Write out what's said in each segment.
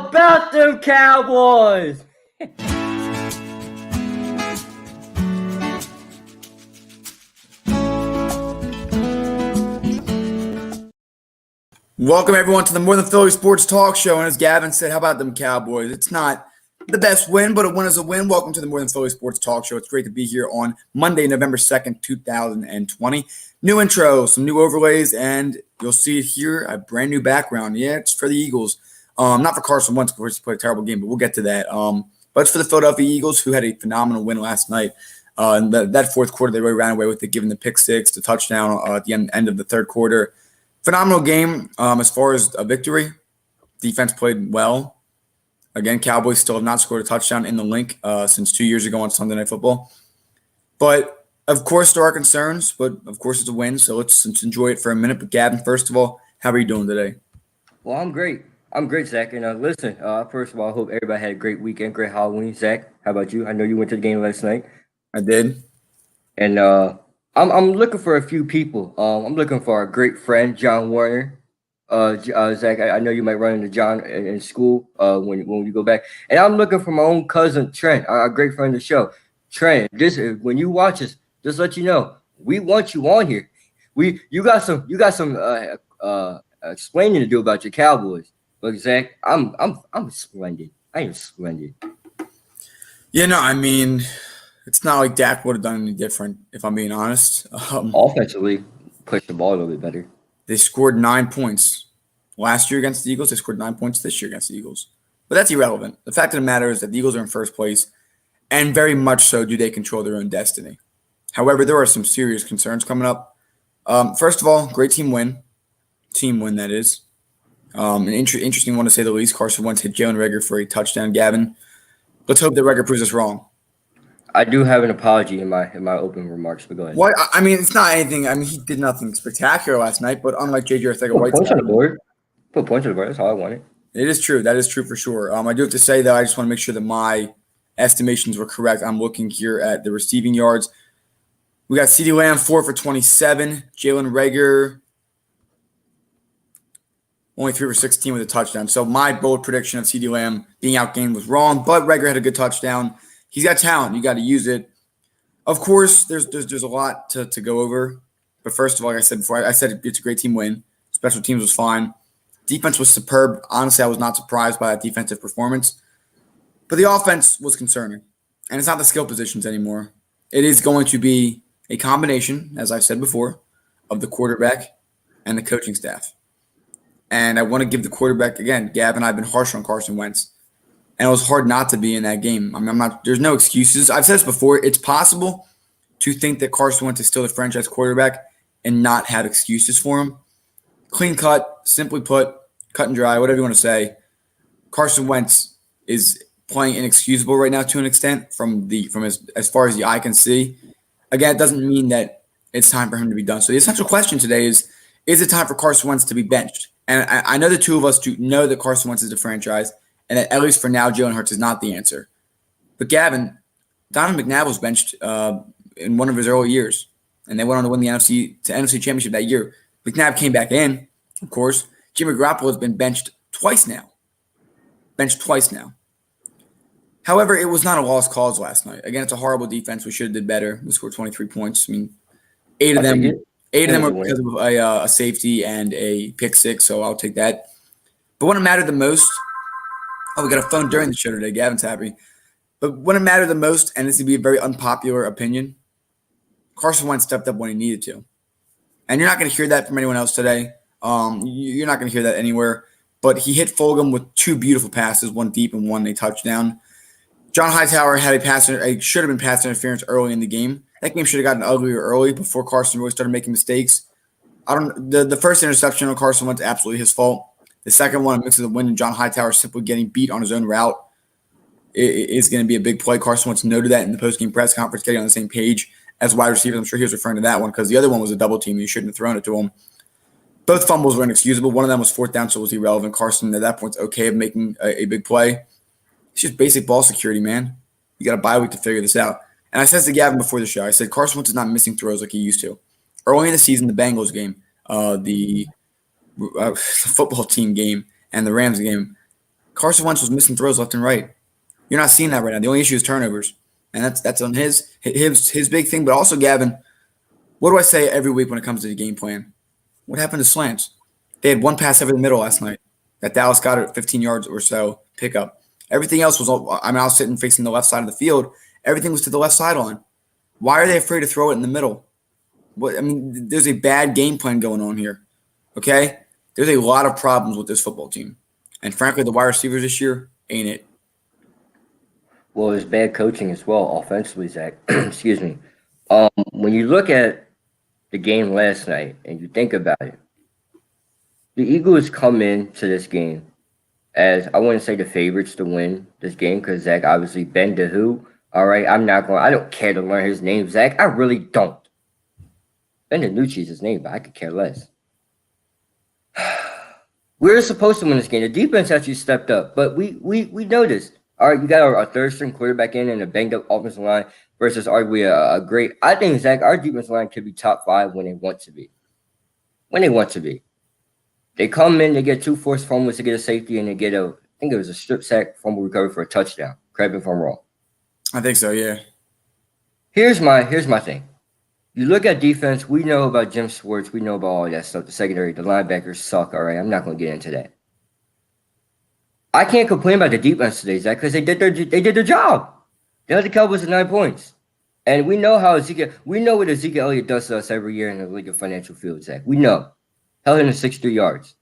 about them Cowboys? Welcome, everyone, to the More Than Philly Sports Talk Show. And as Gavin said, how about them Cowboys? It's not the best win, but a win is a win. Welcome to the More Than Philly Sports Talk Show. It's great to be here on Monday, November 2nd, 2020. New intro, some new overlays, and you'll see it here, a brand new background. Yeah, it's for the Eagles. Not for Carson Wentz, because he played a terrible game, but we'll get to that. But it's for the Philadelphia Eagles, who had a phenomenal win last night. In that fourth quarter, they really ran away with it, giving the pick six, the touchdown at the end of the third quarter. Phenomenal game as far as a victory. Defense played well. Again, Cowboys still have not scored a touchdown in the link since 2 years ago on Sunday Night Football. But, of course, there are concerns, but, of course, it's a win, so let's enjoy it for a minute. But, Gavin, first of all, how are you doing today? Well, I'm great. I'm great, Zach. And listen, first of all, I hope everybody had a great weekend, great Halloween. Zach, how about you? I know you went to the game last night. I did. And I'm looking for a few people. I'm looking for our great friend, John Warner. Zach, I know you might run into John in school when you go back. And I'm looking for my own cousin, Trent, our great friend of the show. Trent, when you watch us, just let you know, we want you on here. You got some explaining to do about your Cowboys. But Zach, I'm splendid. I am splendid. Yeah, no, I mean, it's not like Dak would have done any different, if I'm being honest. Offensively, pushed the ball a little bit better. They scored 9 points last year against the Eagles. They scored 9 points this year against the Eagles. But that's irrelevant. The fact of the matter is that the Eagles are in first place, and very much so do they control their own destiny. However, there are some serious concerns coming up. First of all, great team win. Team win, that is. An interesting one to say the least. Carson Wentz hit Jalen Reagor for a touchdown. Gavin, let's hope that Reagor proves us wrong. I do have an apology in my opening remarks, but go ahead. What? I mean, it's not anything. I mean, he did nothing spectacular last night, but unlike J.J. Arcega-White, put points on the board. Put points on the board. That's all I wanted. It is true. That is true for sure. I do have to say, though, I just want to make sure that my estimations were correct. I'm looking here at the receiving yards. We got CeeDee Lamb 4 for 27. Jalen Reagor only 3 for 16 with a touchdown. So my bold prediction of CeeDee Lamb being outgained was wrong, but Reagor had a good touchdown. He's got talent. You got to use it. Of course, there's a lot to go over. But first of all, like I said before, I said it's a great team win. Special teams was fine. Defense was superb. Honestly, I was not surprised by that defensive performance. But the offense was concerning. And it's not the skill positions anymore. It is going to be a combination, as I've said before, of the quarterback and the coaching staff. And I want to give the quarterback, again, Gavin, I've been harsh on Carson Wentz. And it was hard not to be in that game. I mean, there's no excuses. I've said this before. It's possible to think that Carson Wentz is still the franchise quarterback and not have excuses for him. Clean cut, simply put, cut and dry, whatever you want to say. Carson Wentz is playing inexcusable right now to an extent from as far as the eye can see. Again, it doesn't mean that it's time for him to be done. So the essential question today is it time for Carson Wentz to be benched? And I know the two of us do know that Carson Wentz is the franchise, and that at least for now, Jalen Hurts is not the answer. But Gavin, Donovan McNabb was benched in one of his early years, and they went on to win the NFC Championship that year. McNabb came back in, of course. Jimmy Garoppolo has been benched twice now. However, it was not a lost cause last night. Again, it's a horrible defense. We should have did better. We scored 23 points. I mean, eight of them were because of a safety and a pick six, so I'll take that. But when it mattered the most, we got a phone during the show today. Gavin's happy. But when it mattered the most, and this would be a very unpopular opinion, Carson Wentz stepped up when he needed to. And you're not going to hear that from anyone else today. You're not going to hear that anywhere. But he hit Fulgham with 2 beautiful passes, one deep and one a touchdown. John Hightower had should have been pass interference early in the game. That game should have gotten uglier early before Carson really started making mistakes. The first interception on Carson Wentz absolutely his fault. The second one, a mix of the wind and John Hightower simply getting beat on his own route, is going to be a big play. Carson Wentz noted that in the postgame press conference, getting on the same page as wide receivers. I'm sure he was referring to that one because the other one was a double team. You shouldn't have thrown it to him. Both fumbles were inexcusable. One of them was fourth down, so it was irrelevant. Carson, at that point, is okay of making a big play. It's just basic ball security, man. You got a bye week to figure this out. And I said to Gavin before the show, I said Carson Wentz is not missing throws like he used to. Early in the season, the Bengals game, the football team game, and the Rams game, Carson Wentz was missing throws left and right. You're not seeing that right now. The only issue is turnovers, and that's on his big thing. But also, Gavin, what do I say every week when it comes to the game plan? What happened to slants? They had one pass over the middle last night that Dallas got at 15 yards or so pickup. Everything else was all, I was sitting facing the left side of the field. Everything was to the left sideline. Why are they afraid to throw it in the middle? There's a bad game plan going on here. Okay? There's a lot of problems with this football team. And frankly, the wide receivers this year ain't it. Well, it's bad coaching as well, offensively, Zach. Excuse me. When you look at the game last night and you think about it, the Eagles come into this game as, I wouldn't say the favorites to win this game because Zach obviously Ben DeHoo. All right, I don't care to learn his name, Zach. I really don't. Ben DiNucci's his name, but I could care less. We're supposed to win this game. The defense actually stepped up, but we noticed. All right, you got our third string quarterback in and a banged up offensive line versus arguably a great. I think, Zach, our defensive line could be top 5 when they want to be. When they want to be. They come in, they get 2 forced fumbles to get a safety, and they get I think it was a strip sack fumble recovery for a touchdown. Correct me if I'm wrong. I think so, yeah. Here's my thing. You look at defense, we know about Jim Schwartz, we know about all that stuff. The secondary, the linebackers suck, all right? I'm not going to get into that. I can't complain about the defense today, Zach, because they did their job. They held the Cowboys to 9 points. And we know what Ezekiel Elliott does to us every year in the League of Financial Field, Zach. We know. Held him to 63 yards.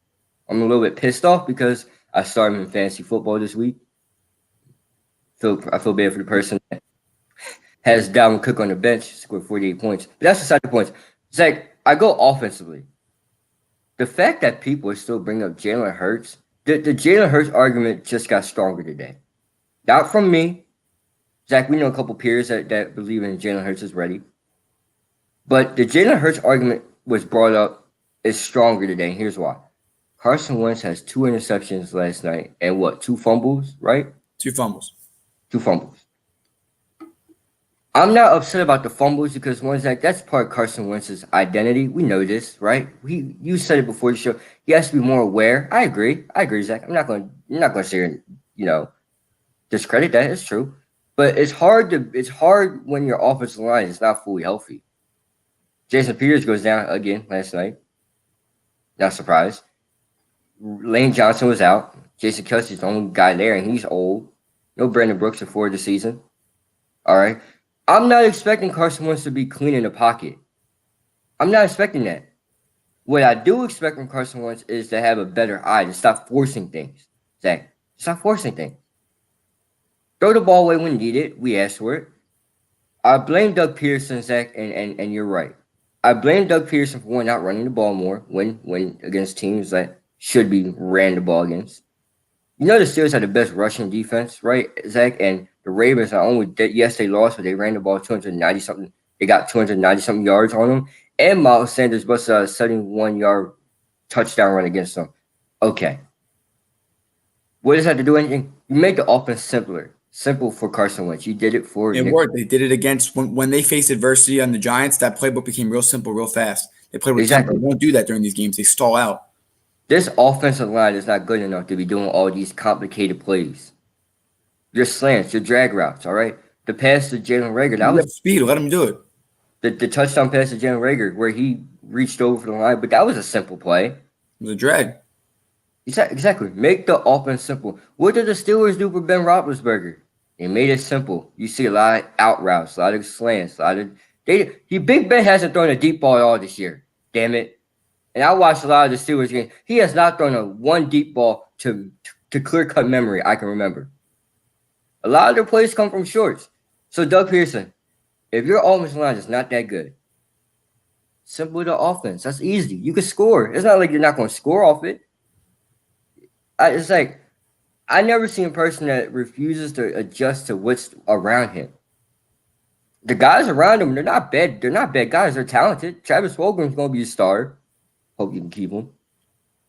I'm a little bit pissed off because I started him in fantasy football this week. I feel bad for the person that has Dalvin Cook on the bench, scored 48 points. But that's beside the points. Zach, I go offensively. The fact that people are still bringing up Jalen Hurts, the Jalen Hurts argument just got stronger today. Not from me. Zach, we know a couple peers that believe in Jalen Hurts is ready. But the Jalen Hurts argument was brought up is stronger today. And here's why. Carson Wentz has 2 interceptions last night and 2 fumbles, right? 2 fumbles. 2 fumbles. I'm not upset about the fumbles because Zach, that's part of Carson Wentz's identity. We know this, right? You said it before the show. He has to be more aware. I agree, Zach. I'm not going to say, discredit that. It's true. But it's hard when your offensive line is not fully healthy. Jason Peters goes down again last night. Not surprised. Lane Johnson was out. Jason Kelsey's the only guy there, and he's old. No Brandon Brooks before the season. All right. I'm not expecting Carson Wentz to be clean in the pocket. I'm not expecting that. What I do expect from Carson Wentz is to have a better eye, to stop forcing things. Zach, stop forcing things. Throw the ball away when needed. We asked for it. I blame Doug Peterson, Zach, and you're right. I blame Doug Peterson for not running the ball more when against teams that should be ran the ball against. You know the Steelers had the best rushing defense, right, Zach? And the Ravens, not only yes, they lost, but they ran the ball 290-something. They got 290-something yards on them. And Miles Sanders busted a 71-yard touchdown run against them. Okay. What does that have to do with anything? You make the offense simple for Carson Wentz. You did it for It worked. They did it against when they faced adversity on the Giants. That playbook became real simple, real fast. They played with tempo. They won't do that during these games. They stall out. This offensive line is not good enough to be doing all these complicated plays. Your slants, your drag routes, all right? The pass to Jalen Reagor. That was speed. Let him do it. The touchdown pass to Jalen Reagor where he reached over for the line, but that was a simple play. It was a drag. Exactly. Make the offense simple. What did the Steelers do for Ben Roethlisberger? They made it simple. You see a lot of out routes, a lot of slants, Big Ben hasn't thrown a deep ball at all this year. Damn it. And I watched a lot of the Steelers games. He has not thrown one deep ball to clear-cut memory I can remember. A lot of their plays come from shorts. So, Doug Pearson, if your offensive line is not that good, simple the offense. That's easy. You can score. It's not like you're not going to score off it. It's like I never seen a person that refuses to adjust to what's around him. The guys around him, they're not bad. They're not bad guys. They're talented. Travis Fulgham's going to be a star. Hope you can keep him.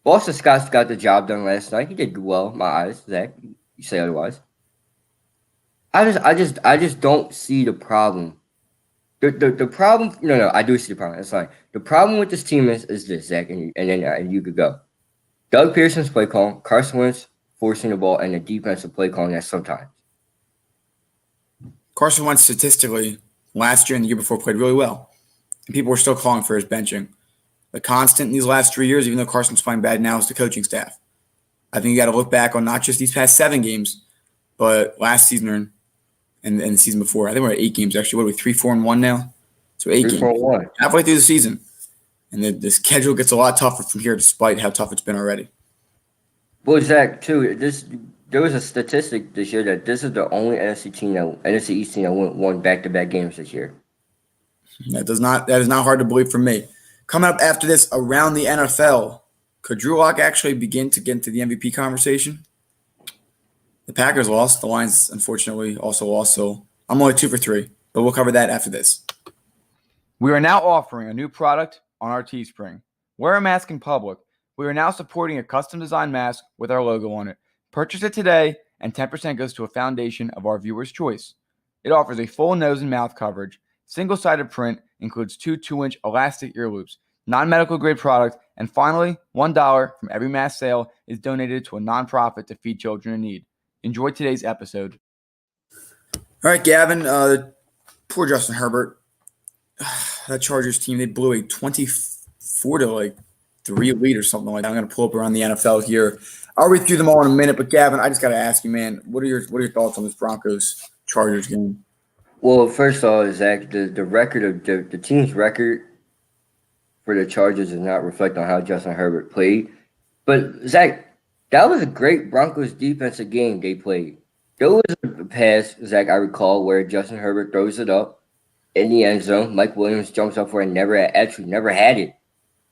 Boston Scott's got the job done last night. He did well, in my eyes. Zach, you say otherwise. I just don't see the problem. The problem. No, I do see the problem. That's fine. The problem with this team is this, Zach, and you could go. Doug Pearson's play call. Carson Wentz forcing the ball, and the defensive play calling that sometimes. Carson Wentz statistically last year and the year before played really well, and people were still calling for his benching. The constant in these last 3 years, even though Carson's playing bad now, is the coaching staff. I think you got to look back on not just these past 7 games, but last season and the season before. I think we're at 8 games actually. What are we, 3-4-1 now? So 8 games. 3-4-1. Halfway through the season. And the schedule gets a lot tougher from here despite how tough it's been already. Well, Zach, too, there was a statistic this year that this is the only NFC East team that won back-to-back games this year. That is not hard to believe for me. Coming up after this, around the NFL, could Drew Lock actually begin to get into the MVP conversation? The Packers lost. The Lions, unfortunately, also lost. So I'm only 2 for 3, but we'll cover that after this. We are now offering a new product on our Teespring. Wear a mask in public. We are now supporting a custom-designed mask with our logo on it. Purchase it today, and 10% goes to a foundation of our viewer's choice. It offers a full nose and mouth coverage, single-sided print, includes 2 2-inch elastic ear loops, non-medical grade product, and finally, $1 from every mask sale is donated to a nonprofit to feed children in need. Enjoy today's episode. All right, Gavin, poor Justin Herbert. That Chargers team, they blew a 24-3 lead or something like that. I'm going to pull up around the NFL here. I'll read through them all in a minute, but Gavin, I just got to ask you, man, what are your thoughts on this Broncos-Chargers game? Well, first of all, Zach, the record of the team's record for the Chargers does not reflect on how Justin Herbert played. But Zach, that was a great Broncos defensive game they played. There was a pass, Zach, I recall, where Justin Herbert throws it up in the end zone. Mike Williams jumps up for it and never had it.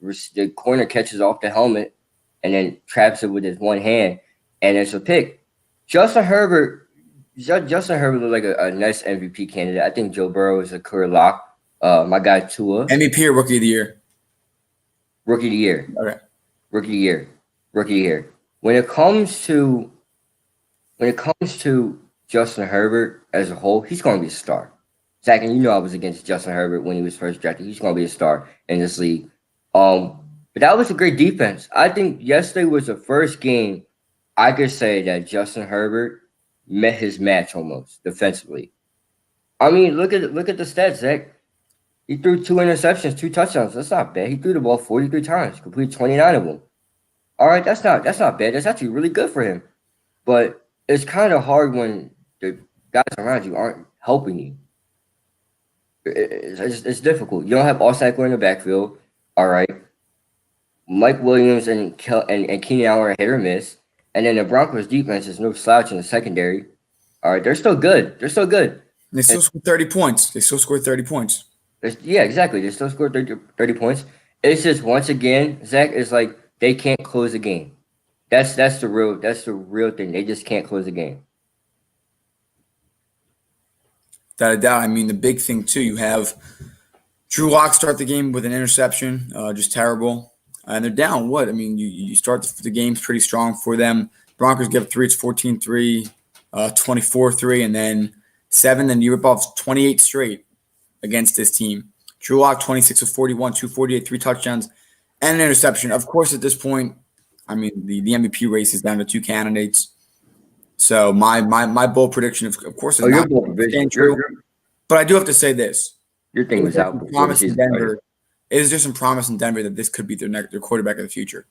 The corner catches off the helmet and then traps it with his one hand, and it's a pick. Justin Herbert looked like a nice MVP candidate. I think Joe Burrow is a career lock. My guy Tua. MVP or Rookie of the Year? Rookie of the Year. Okay. Rookie of the Year. When it comes to Justin Herbert as a whole, he's going to be a star. Zach, and you know I was against Justin Herbert when he was first drafted. He's going to be a star in this league. But that was a great defense. I think yesterday was the first game I could say that Justin Herbert met his match almost defensively. I mean, look at the stats, Zach. He threw 2 interceptions, 2 touchdowns. That's not bad. He threw the ball 43 times, completed 29 of them. All right, that's not bad. That's actually really good for him. But it's kind of hard when the guys around you aren't helping you. It's difficult. You don't have Austin Eckler in the backfield. All right. Mike Williams and Keenan Allen are hit or miss. And then the Broncos defense is no slouch in the secondary. All right, they're still good. They still scored 30 points. Yeah, exactly. They still scored 30 points. It's just, once again, Zach, it's like they can't close the game. That's the real thing. They just can't close the game. Without a doubt. I mean, the big thing, too, you have Drew Lock start the game with an interception, just terrible. And they're down what? I mean, you start the games pretty strong for them. Broncos give 3, it's 14-3, 24-3, and then 7. Then you rip off 28 straight against this team. Drew Lock, 26 of 41, 248, 3 touchdowns, and an interception. Of course, at this point, I mean, the MVP race is down to 2 candidates. So my bold prediction, of course, is not true. But I do have to say this. Your thing was out. Is there some promise in Denver that this could be their quarterback of the future?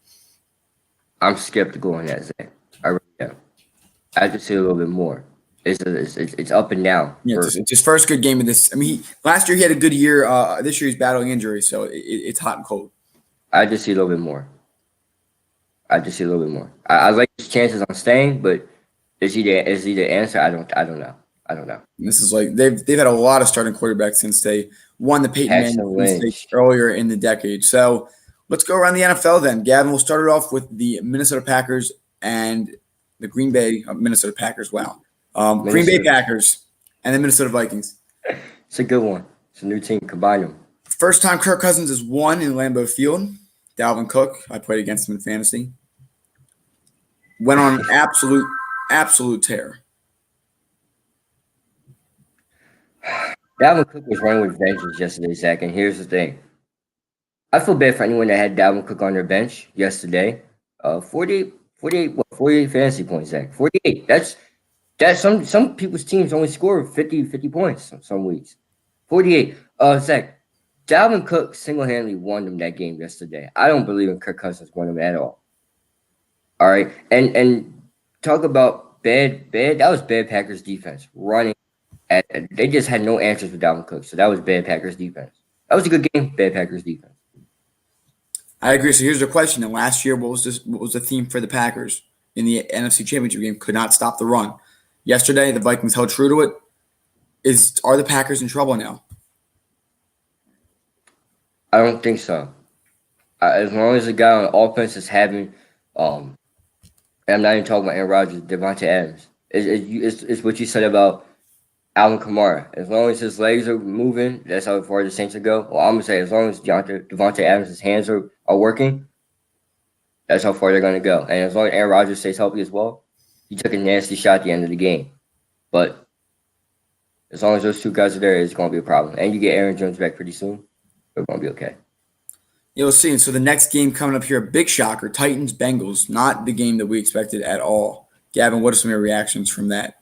I'm skeptical on that, Zach. I really am. I have to say a little bit more. It's up and down. Yeah, it's his first good game of this. I mean, last year he had a good year. This year he's battling injury, so it's hot and cold. I just see a little bit more. I like his chances on staying, but is he the answer? I don't know. And this is like they've had a lot of starting quarterbacks since they won the Peyton Manning mistake earlier in the decade. So let's go around the NFL then. Gavin, we'll start it off with the Minnesota Packers and the Green Bay Minnesota Packers. Wow. Green Bay Packers and the Minnesota Vikings. It's a good one. It's a new team. Combine them. First time Kirk Cousins has won in Lambeau Field. Dalvin Cook, I played against him in fantasy. Went on an absolute tear. Dalvin Cook was running with vengeance yesterday, Zach, and here's the thing. I feel bad for anyone that had Dalvin Cook on their bench yesterday. 48 48 fantasy points, Zach. 48. That's some people's teams only score 50 points some weeks. 48. Zach, Dalvin Cook single-handedly won them that game yesterday. I don't believe in Kirk Cousins won them at all. All right. And talk about bad. That was bad Packers defense running. They just had no answers with Dalvin Cook. So that was bad Packers defense. That was a good game, bad Packers defense. I agree. So here's the question. And last year, what was the theme for the Packers in the NFC Championship game? Could not stop the run. Yesterday, the Vikings held true to it. Are the Packers in trouble now? I don't think so. As long as the guy on offense is having, and I'm not even talking about Aaron Rodgers, Devontae Adams. It's what you said about Alvin Kamara. As long as his legs are moving, that's how far the Saints will go. Well, I'm gonna say as long as Devontae Adams' hands are working, that's how far they're gonna go. And as long as Aaron Rodgers stays healthy as well, he took a nasty shot at the end of the game. But as long as those two guys are there, it's gonna be a problem. And you get Aaron Jones back pretty soon, we're gonna be okay. You'll see. And so the next game coming up here, a big shocker, Titans-Bengals, not the game that we expected at all. Gavin, what are some of your reactions from that?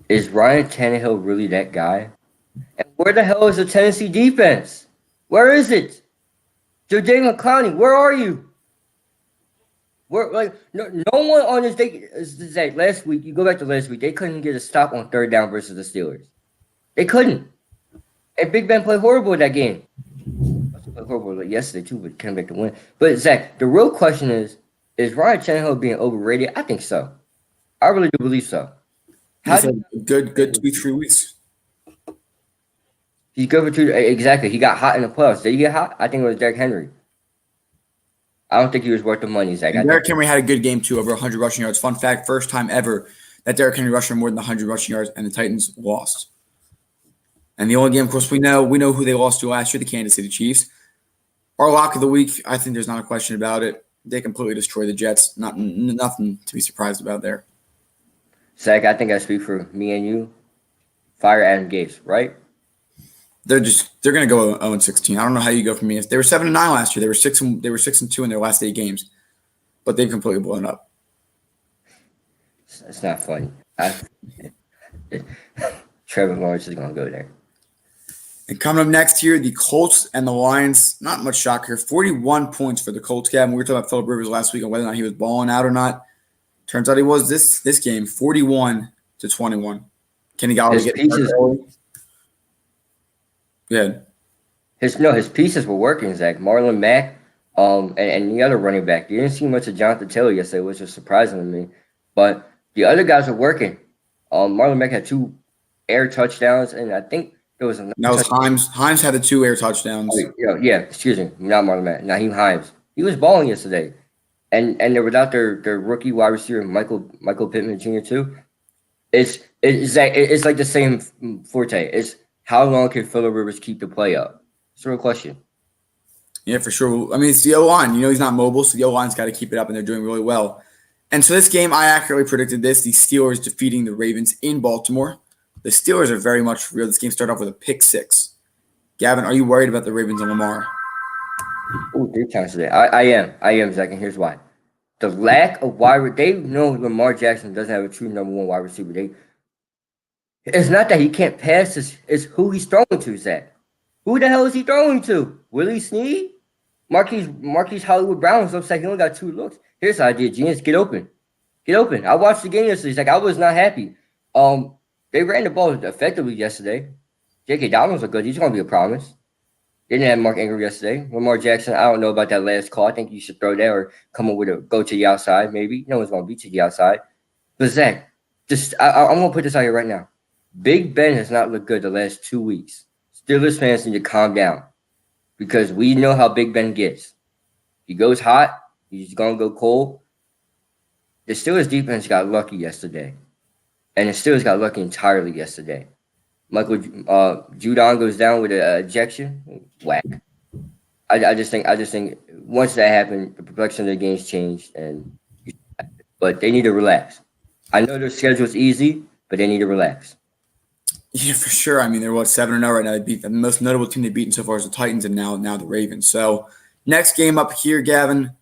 Is Ryan Tannehill really that guy? And where the hell is the Tennessee defense? Where is it? Jadeveon Clowney, where are you? Where no one on this day is like last week. You go back to last week, they couldn't get a stop on third down versus the Steelers. They couldn't. And Big Ben played horrible in that game. Also played horrible yesterday too, but came back to win. But Zach, the real question is Ryan Tannehill being overrated? I think so. I really do believe so. Good 2-3 weeks. He's good for 2. Exactly. He got hot in the playoffs. Did he get hot? I think it was Derrick Henry. I don't think he was worth the money, Zach. Derrick Henry had a good game too, over 100 rushing yards. Fun fact, first time ever that Derrick Henry rushed for more than 100 rushing yards, and the Titans lost. And the only game, of course, we know who they lost to last year, the Kansas City Chiefs. Our lock of the week, I think there's not a question about it. They completely destroyed the Jets. Nothing to be surprised about there. Zach, I think I speak for me and you. Fire Adam Gase, right? They're going to go 0-16. I don't know how you go from me. They were 7-9 last year. They were 6-2 in their last 8 games, but they've completely blown up. It's not funny. Trevor Lawrence is going to go there. And coming up next here, the Colts and the Lions. Not much shock here. 41 points for the Colts. Gavin, we were talking about Phillip Rivers last week on whether or not he was balling out or not. Turns out he was this game, 41-21. Kenny Galladay His pieces. Good. His pieces were working, Zach. Marlon Mack, and the other running back. You didn't see much of Jonathan Taylor yesterday, which was surprising to me. But the other guys were working. Marlon Mack had 2 air touchdowns, and I think there was another. That was Himes. Himes had the 2 air touchdowns. Yeah, excuse me, not Marlon Mack. Naheem Himes. He was balling yesterday. And they're without their rookie wide receiver Michael Pittman Jr. too. It's like the same forte. It's how long can Phillip Rivers keep the play up? It's a real question. Yeah, for sure. I mean, it's the O-line. He's not mobile, so the O-line's got to keep it up, and they're doing really well. And so this game, I accurately predicted this. The Steelers defeating the Ravens in Baltimore. The Steelers are very much real. This game started off with a pick 6. Gavin, are you worried about the Ravens and Lamar? Oh, 3 times today. I am, Zach, and here's why. The lack of they know Lamar Jackson doesn't have a true number 1 wide receiver. It's not that he can't pass, it's who he's throwing to, Zach. Who the hell is he throwing to? Willie Snead? Marquise Hollywood Brown looks like he only got 2 looks. Here's the idea, genius. Get open. I watched the game yesterday. Zach, I was not happy. They ran the ball effectively yesterday. J.K. Dobbins looked good. He's going to be a promise. They didn't have Mark Ingram yesterday. Lamar Jackson, I don't know about that last call. I think you should throw that or come up with a go to the outside, maybe. No one's going to beat to the outside. But, Zach, I'm going to put this out here right now. Big Ben has not looked good the last 2 weeks. Steelers fans need to calm down because we know how Big Ben gets. He goes hot. He's going to go cold. The Steelers defense got lucky yesterday. And the Steelers got lucky entirely yesterday. Michael Judon goes down with an ejection. Whack. I just think once that happened, the complexion of the game's changed, but they need to relax. I know their schedule's easy, but they need to relax. Yeah, for sure. I mean, they're 7-0 right now. They beat the most notable team they've beaten so far is the Titans, and now the Ravens. So next game up here, Gavin.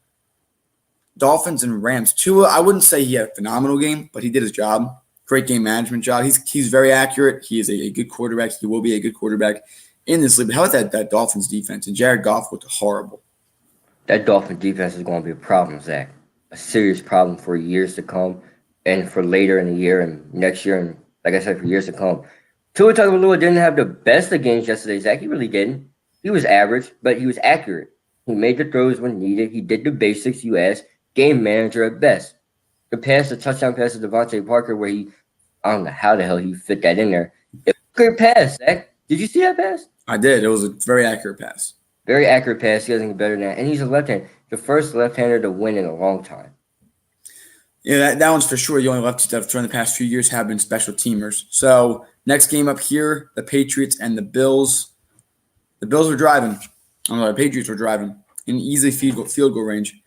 Dolphins and Rams. Tua, I wouldn't say he had a phenomenal game, but he did his job. Great game management job. He's very accurate. He is a good quarterback. He will be a good quarterback in this league. But how about that Dolphins defense? And Jared Goff looked horrible. That Dolphin defense is going to be a problem, Zach. A serious problem for years to come, and for later in the year and next year, and like I said, for years to come. Tua Tagovailoa didn't have the best of games yesterday, Zach. He really didn't. He was average, but he was accurate. He made the throws when needed. He did the basics you asked. Game manager at best. The touchdown pass to Devontae Parker, where I don't know how the hell he fit that in there. It was a great pass, Zach. Did you see that pass? I did. It was a very accurate pass. Very accurate pass. He doesn't get better than that. And he's a left-hander. The first left-hander to win in a long time. Yeah, that one's for sure. The only lefties that have thrown the past few years have been special teamers. So next game up here, the Patriots and the Bills. The Bills were driving. The Patriots were driving in easy field goal range.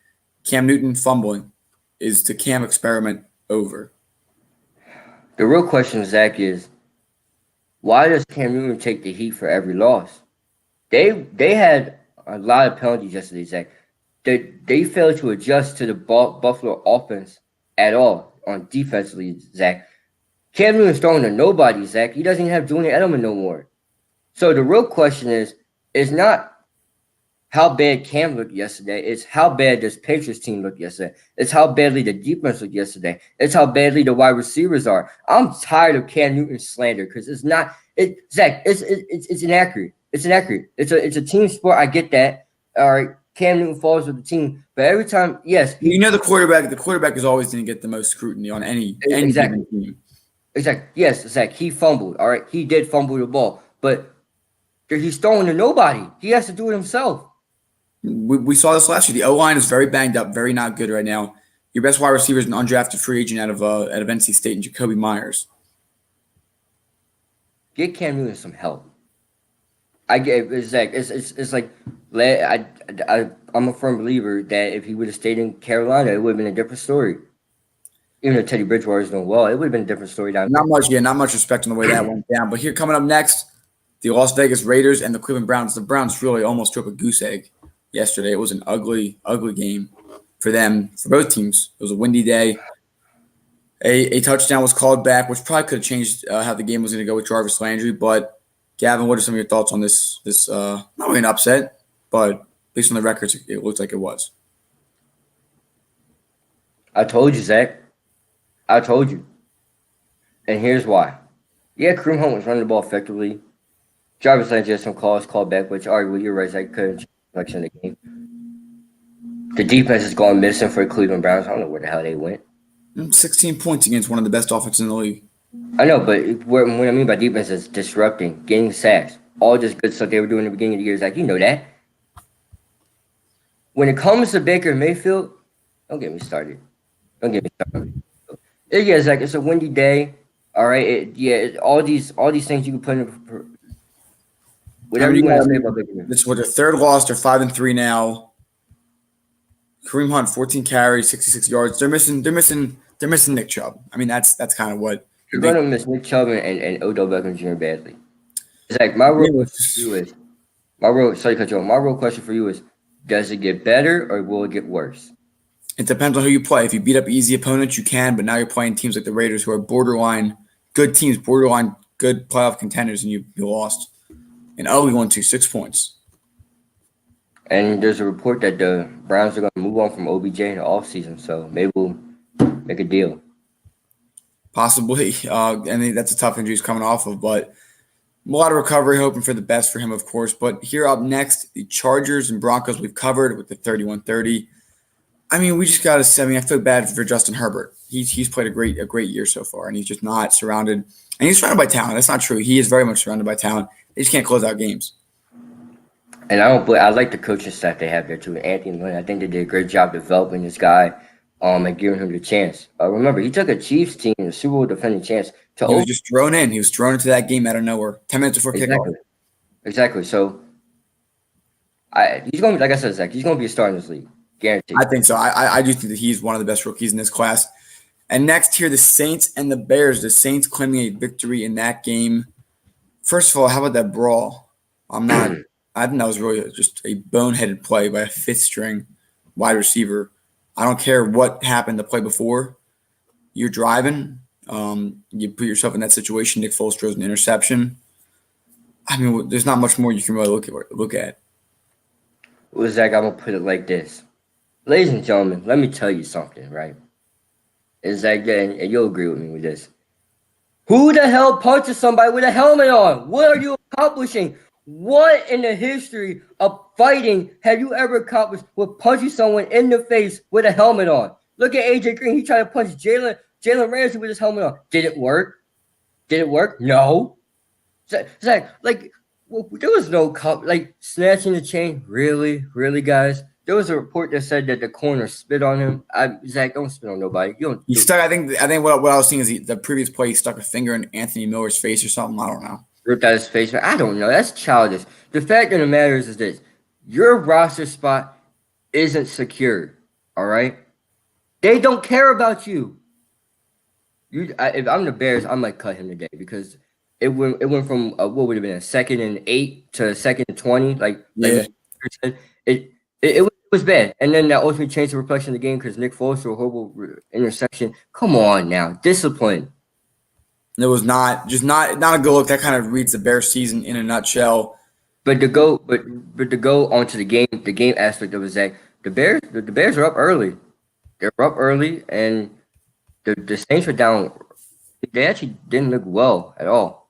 Cam Newton fumbling. Is the Cam experiment over? The real question, Zach, is why does Cam Newton take the heat for every loss? They had a lot of penalties yesterday, Zach. They failed to adjust to the Buffalo offense at all on defensively, Zach. Cam Newton's throwing to nobody, Zach. He doesn't even have Julian Edelman no more. So the real question is not how bad Cam looked yesterday. It's how bad this Patriots team looked yesterday. It's how badly the defense looked yesterday. It's how badly the wide receivers are. I'm tired of Cam Newton's slander because it's not it, Zach. It's inaccurate. It's inaccurate. It's a team sport. I get that. All right, Cam Newton falls with the team, but every time, yes, the quarterback is always going to get the most scrutiny on any exactly. team. Exactly. Yes, Zach. He fumbled. All right, he did fumble the ball, but he's throwing to nobody. He has to do it himself. We saw this last year. The O-line is very banged up, very not good right now. Your best wide receiver is an undrafted free agent out of NC State, and Jacoby Myers. Get Cam Newton some help. I get it, Zach. It's like I'm a firm believer that if he would have stayed in Carolina, it would have been a different story. Even if Teddy Bridgewater is doing well, it would have been a different story down there. Not much respect on the way that went down. But here coming up next, the Las Vegas Raiders and the Cleveland Browns. The Browns really almost took a goose egg yesterday. It was an ugly, ugly game for them, for both teams. It was a windy day. A touchdown was called back, which probably could have changed how the game was going to go with Jarvis Landry. But Gavin, what are some of your thoughts on this? Not really an upset, but based on the records, it looks like it was. I told you, Zach. I told you. And here's why. Yeah, Kareem Hunt was running the ball effectively. Jarvis Landry had some calls called back, which arguably you're right, Zach, couldn't change the direction of the game. The defense is going missing for the Cleveland Browns. I don't know where the hell they went. 16 points against one of the best offenses in the league. I know, but what I mean by defense is disrupting, getting sacks, all this good stuff they were doing in the beginning of the year. Zach, you know that. When it comes to Baker Mayfield, don't get me started. Yeah, Zach, it's a windy day. All right. All these things you can put in. Whatever you want to say about Baker Mayfield. This was their third loss. They're 5-3 now. Kareem Hunt, 14 carries, 66 yards. They're missing Nick Chubb. I mean, that's kind of what you're going to miss. Nick Chubb and Odell Beckham Jr. badly. Zach, my real question for you is, sorry to cut you off. My real question for you is, does it get better or will it get worse? It depends on who you play. If you beat up easy opponents, you can, but now you're playing teams like the Raiders who are borderline good teams, borderline good playoff contenders, and you lost. An ugly one, 6 points. And there's a report that the Browns are going to move on from OBJ in the offseason, so maybe we'll make a deal. Possibly. And that's a tough injury he's coming off of, but a lot of recovery, hoping for the best for him, of course. But here up next, the Chargers and Broncos we've covered with the 31-30. I mean, we just got I feel bad for Justin Herbert. He's played a great year so far, and he's just not surrounded. And he's surrounded by talent. That's not true. He is very much surrounded by talent. They just can't close out games. And I like the coaching staff they have there too. Anthony Lynn, I think they did a great job developing this guy, and giving him the chance. Remember, he took a Chiefs team, a Super Bowl defending chance to. He was just thrown in. He was thrown into that game out of nowhere. 10 minutes before kickoff. Exactly. So, he's going to be, like I said, Zach. He's going to be a star in this league, guaranteed. I think so. I do think that he's one of the best rookies in this class. And next here, the Saints and the Bears. The Saints claiming a victory in that game. First of all, how about that brawl? I think that was really just a boneheaded play by a fifth-string wide receiver. I don't care what happened the play before. You're driving. You put yourself in that situation. Nick Foles throws an interception. I mean, there's not much more you can really look at. Well, Zach, I'm gonna put it like this. Ladies and gentlemen, let me tell you something, right? It's like, and you'll agree with me with this. Who the hell punches somebody with a helmet on? What are you accomplishing? What in the history of fighting have you ever accomplished with punching someone in the face with a helmet on? Look at AJ Green. He tried to punch Jalen Ramsey with his helmet on. Did it work? Did it work? No. Zach, like, well, there was no snatching the chain. Really, guys. There was a report that said that the corner spit on him. Zach, don't spit on nobody. You don't. He stuck. I think what I was seeing is the previous play. He stuck a finger in Anthony Miller's face or something. I don't know. Ripped out his face. I don't know. That's childish. The fact of the matter is this: your roster spot isn't secured. All right. They don't care about you. If I'm the Bears, I might cut him today because it went from what would have been a 2nd and 8 to a 2nd and 20. It was bad, and then that ultimately changed the reflection of the game because Nick Foles threw a horrible interception. Come on now, discipline. It was not a good look. That kind of reads the Bears season in a nutshell. But to go onto the game aspect of it, Zach, the Bears are up early. They're up early, and the Saints were down. They actually didn't look well at all.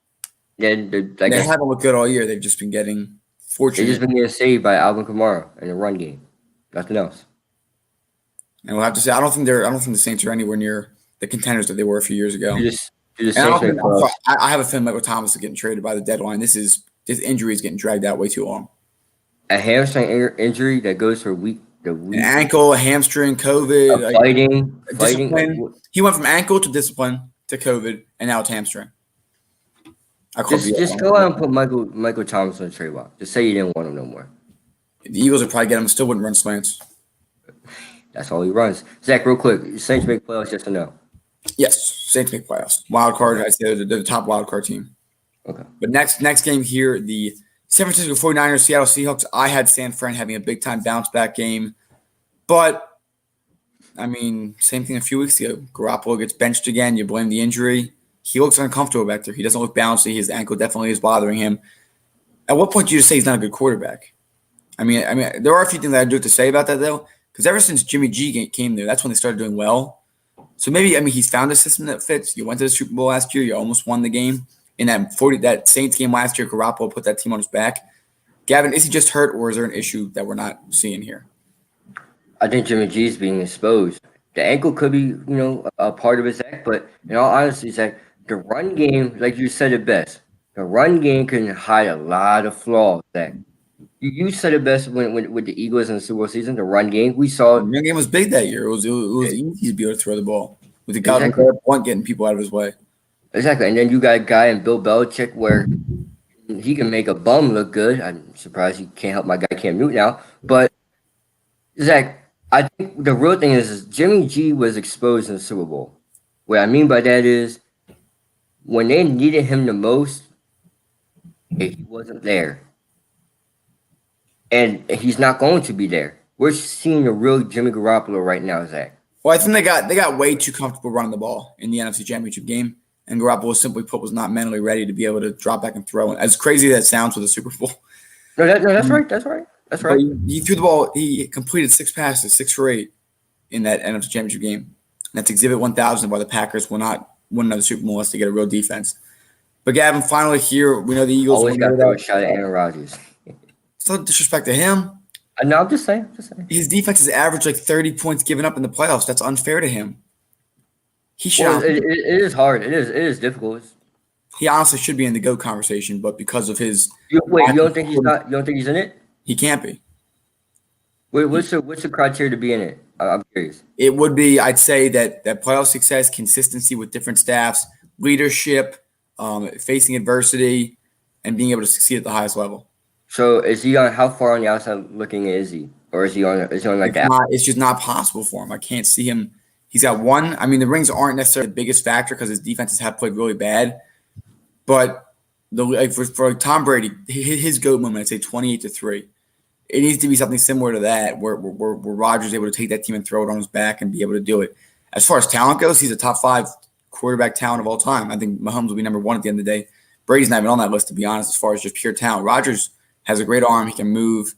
They haven't looked good all year. They've just been getting fortunate. They've just been getting saved by Alvin Kamara in the run game. Nothing else. And we'll have to say, I don't think the Saints are anywhere near the contenders that they were a few years ago. I have a feeling Michael Thomas is getting traded by the deadline. This injury is getting dragged out way too long. A hamstring injury that goes for week. An ankle, a hamstring, COVID, fighting. Discipline. He went from ankle to discipline to COVID, and now it's hamstring. Just go out and put Michael Thomas on the trade block. Just say you didn't want him no more. The Eagles would probably get him. Still wouldn't run slants. That's all he runs. Zach, real quick, Saints make playoffs? Yes or no? Yes, Saints make playoffs. Wild card. I'd say they're the top wild card team. Okay. But next game here, the San Francisco 49ers, Seattle Seahawks. I had San Fran having a big-time bounce-back game. But, I mean, same thing a few weeks ago. Garoppolo gets benched again. You blame the injury. He looks uncomfortable back there. He doesn't look bouncy. His ankle definitely is bothering him. At what point do you just say he's not a good quarterback? I mean, there are a few things I do have to say about that, though, because ever since Jimmy G came there, that's when they started doing well. So maybe, he's found a system that fits. You went to the Super Bowl last year. You almost won the game. In that Saints game last year, Garoppolo put that team on his back. Gavin, is he just hurt, or is there an issue that we're not seeing here? I think Jimmy G is being exposed. The ankle could be, a part of his act, but in all honesty, Zach, the run game, like you said it best, the run game can hide a lot of flaws, Zach. You said it best with the Eagles in the Super Bowl season, the run game. We saw the run game was big that year. It was easy to be able to throw the ball with the guy point getting people out of his way. Exactly, and then you got a guy in Bill Belichick where he can make a bum look good. I'm surprised he can't help my guy Cam Newton now. But Zach, I think the real thing is Jimmy G was exposed in the Super Bowl. What I mean by that is when they needed him the most, he wasn't there. And he's not going to be there. We're seeing the real Jimmy Garoppolo right now, Zach. Well, I think they got way too comfortable running the ball in the NFC Championship game. And Garoppolo simply put was not mentally ready to be able to drop back and throw. As crazy as that sounds with the Super Bowl. No, that's right. That's right. He threw the ball. He completed 6 passes, 6 for 8 in that NFC Championship game. And that's Exhibit 1000 why the Packers will not win another Super Bowl unless they get a real defense. But Gavin, finally here, we know the Eagles. Always got to throw a shot at Aaron Rodgers. It's no disrespect to him. No, I'm just saying. His defense has averaged like 30 points given up in the playoffs. That's unfair to him. He should. Well, it is hard. It is difficult. He honestly should be in the GOAT conversation, but because of his you don't think he's not? You don't think he's in it? He can't be. Wait, what's the criteria to be in it? I'm curious. It would be, I'd say that playoff success, consistency with different staffs, leadership, facing adversity, and being able to succeed at the highest level. So is he on? How far on the outside looking is he, or is he on like that? It's just not possible for him. I can't see him. He's got one. I mean, the rings aren't necessarily the biggest factor because his defenses have played really bad. But for Tom Brady, his GOAT moment, I'd say 28-3. It needs to be something similar to that, where Rodgers is able to take that team and throw it on his back and be able to do it. As far as talent goes, he's a top 5 quarterback talent of all time. I think Mahomes will be number 1 at the end of the day. Brady's not even on that list, to be honest, as far as just pure talent. Rodgers has a great arm. He can move,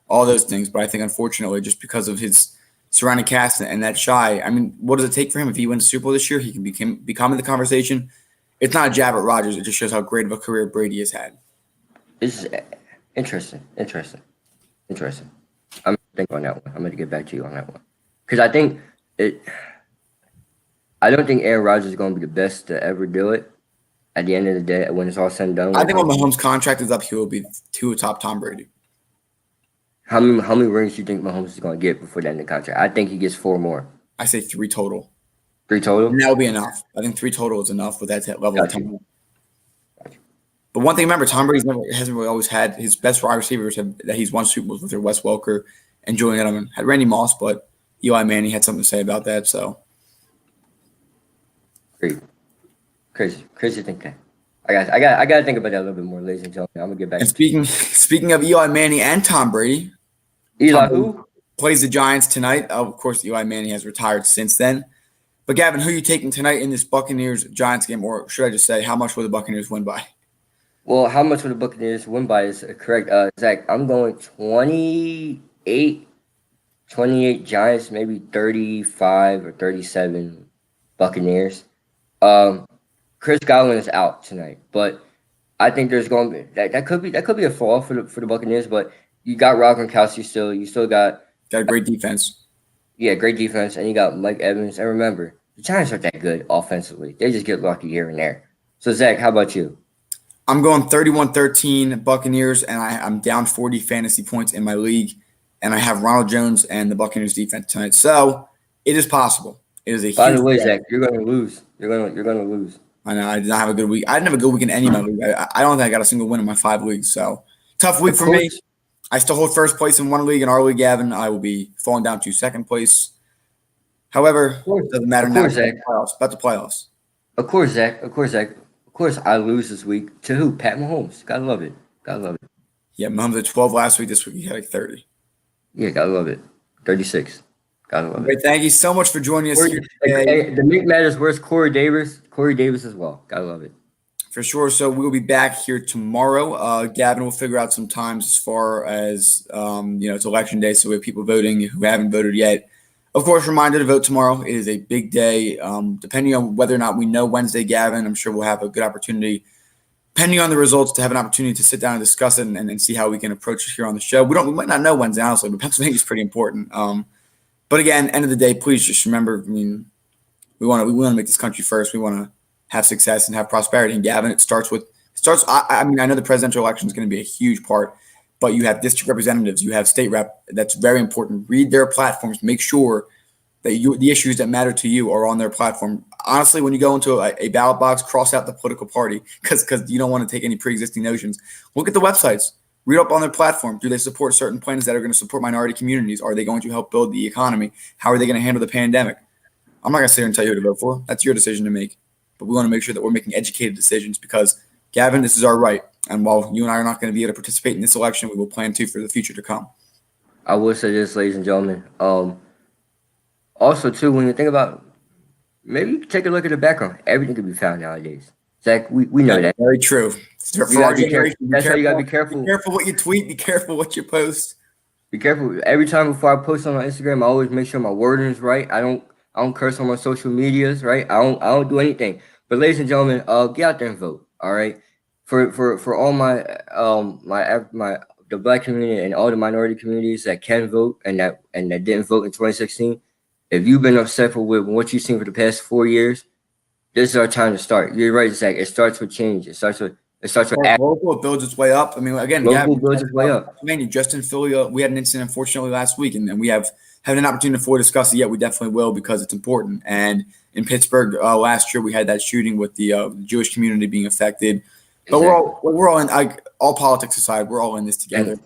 all those things. But I think, unfortunately, just because of his surrounding cast and that shy, I mean, what does it take for him? If he wins the Super Bowl this year, he can become in the conversation. It's not a jab at Rodgers. It just shows how great of a career Brady has had. This is interesting. I'm gonna think on that one. I'm gonna get back to you on that one because I think it. I don't think Aaron Rodgers is going to be the best to ever do it. At the end of the day, when it's all said and done, I think when Mahomes' contract is up, he will be top Tom Brady. How many rings do you think Mahomes is going to get before the end of the contract? I think he gets 4 more. I say 3 total. 3 total? And that will be enough. I think 3 total is enough with that level of talent. But one thing, remember, Tom Brady hasn't really always had his best wide receivers that he's won Super Bowls with are Wes Welker and Julian Edelman. Had Randy Moss, but Eli Manning had something to say about that. So crazy thinking. I got to think about that a little bit more, ladies and gentlemen. I'm gonna get back. And speaking of Eli Manning and Tom Brady, Eli who plays the Giants tonight? Of course, Eli Manning has retired since then. But Gavin, who are you taking tonight in this Buccaneers-Giants game, or should I just say, how much will the Buccaneers win by? Well, how much will the Buccaneers win by is correct. Zach, I'm going 28 Giants, maybe 35 or 37 Buccaneers. Chris Godwin is out tonight, but I think there's going to be that could be a fall for the Buccaneers. But you got Rob Gronkowski still. You still got a great defense. Yeah, great defense, and you got Mike Evans. And remember, the Giants aren't that good offensively. They just get lucky here and there. So Zach, how about you? I'm going 31-13 Buccaneers, and I'm down 40 fantasy points in my league, and I have Ronald Jones and the Buccaneers defense tonight. So it is possible. It is a By huge the way, bet. Zach, you're going to lose. You're going to lose. I know. I did not have a good week. I didn't have a good week in any of my leagues. I don't think I got a single win in my 5 leagues. So tough week for me. I still hold first place in one league. In our league, Gavin, I will be falling down to second place. However, it doesn't matter now. About the playoffs. Of course, Zach. Of course, I lose this week to who? Pat Mahomes. Gotta love it. Yeah, Mahomes had 12 last week. This week he had like 30. Yeah, gotta love it. 36. Gotta love it. Thank you so much for joining us. The Nick matters. Where's Corey Davis? Corey Davis as well. Gotta love it. For sure. So we'll be back here tomorrow. Gavin will figure out some times as far as it's election day, so we have people voting who haven't voted yet. Of course, reminder to vote tomorrow. It is a big day. Depending on whether or not we know Wednesday, Gavin, I'm sure we'll have a good opportunity, depending on the results, to have an opportunity to sit down and discuss it and see how we can approach it here on the show. We might not know Wednesday, honestly, but Pennsylvania is pretty important. But again, end of the day, please just remember. I mean, we want to make this country first. We want to have success and have prosperity. And Gavin, it starts. I know the presidential election is going to be a huge part. But you have district representatives, you have state rep. That's very important. Read their platforms. Make sure that the issues that matter to you are on their platform. Honestly, when you go into a ballot box, cross out the political party because you don't want to take any pre-existing notions. Look at the websites. Read up on their platform. Do they support certain plans that are going to support minority communities? Are they going to help build the economy? How are they going to handle the pandemic? I'm not going to sit here and tell you who to vote for. That's your decision to make. But we want to make sure that we're making educated decisions because, Gavin, this is our right. And while you and I are not going to be able to participate in this election, we will plan to for the future to come. I will say this, ladies and gentlemen. Also, too, when you think about, maybe take a look at the background. Everything can be found nowadays. Zach, we know that. Very true. That's why you got to be careful. Be careful what you tweet. Be careful what you post. Be careful. Every time before I post on my Instagram, I always make sure my wording is right. I don't curse on my social medias, right? I don't do anything. But ladies and gentlemen, get out there and vote. All right. For all my the Black community and all the minority communities that can vote and that didn't vote in 2016, if you've been upset with what you've seen for the past 4 years, this is our time to start. You're right, Zach. It starts with change. It starts with local. It builds its way up. I mean, again, builds its way up. Justin Philly, we had an incident unfortunately last week, and we haven't an opportunity to fully discuss it yet. We definitely will because it's important. And in Pittsburgh last year, we had that shooting with the Jewish community being affected. But we're all in. All politics aside, we're all in this together.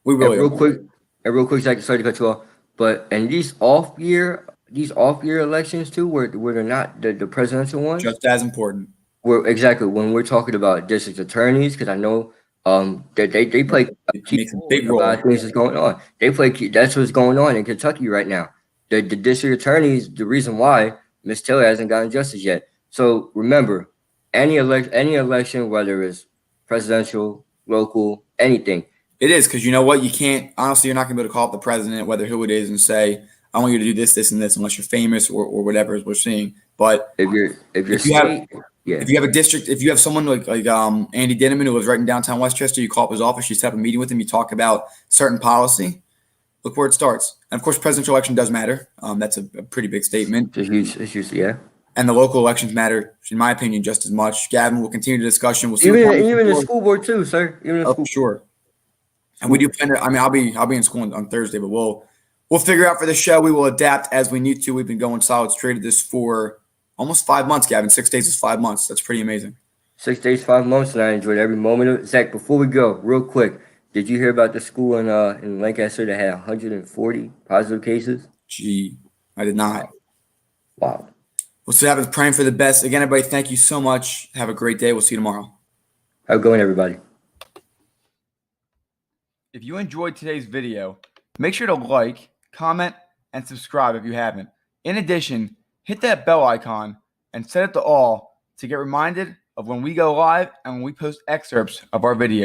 We really real quick, Zach. Sorry to cut you off, but and these off year elections too, where they're not the presidential ones, just as important. Exactly when we're talking about district attorneys, because I know They play It key makes a role big in a lot role. of things that's going on. They play key. That's what's going on in Kentucky right now. The district attorneys, the reason why Miss Taylor hasn't gotten justice yet. So remember, any election, whether it's presidential, local, anything, It is because you know what? You can't honestly. You're not going to be able to call up the president, whether who it is, and say, "I want you to do this, this, and this," unless you're famous or whatever we're seeing. But if your if you have state, yeah, if you have a district, if you have someone like Andy Dinneman who lives right in downtown Westchester, you call up his office, you set up a meeting with him, you talk about certain policy. Look where it starts. And of course, presidential election does matter. That's a pretty big statement. it's huge, yeah. And the local elections matter, in my opinion, just as much. Gavin, we'll continue the discussion. We'll see what Even the time. school board too, sir. Even the Oh, school. for sure. And we do plan to. I mean, I'll be in school on Thursday, but we'll figure out for the show. We will adapt as we need to. We've been going solid straight at this for almost 5 months, Gavin. 6 days is 5 months. That's pretty amazing. 6 days, 5 months, and I enjoyed every moment of it. Zach, before we go, real quick, did you hear about the school in Lancaster that had 140 positive cases? Gee, I did not. Wow. We'll see what happens. Praying for the best. Again, everybody, thank you so much. Have a great day. We'll see you tomorrow. Have a good one, everybody. If you enjoyed today's video, make sure to like, comment, and subscribe if you haven't. In addition, hit that bell icon and set it to all to get reminded of when we go live and when we post excerpts of our videos.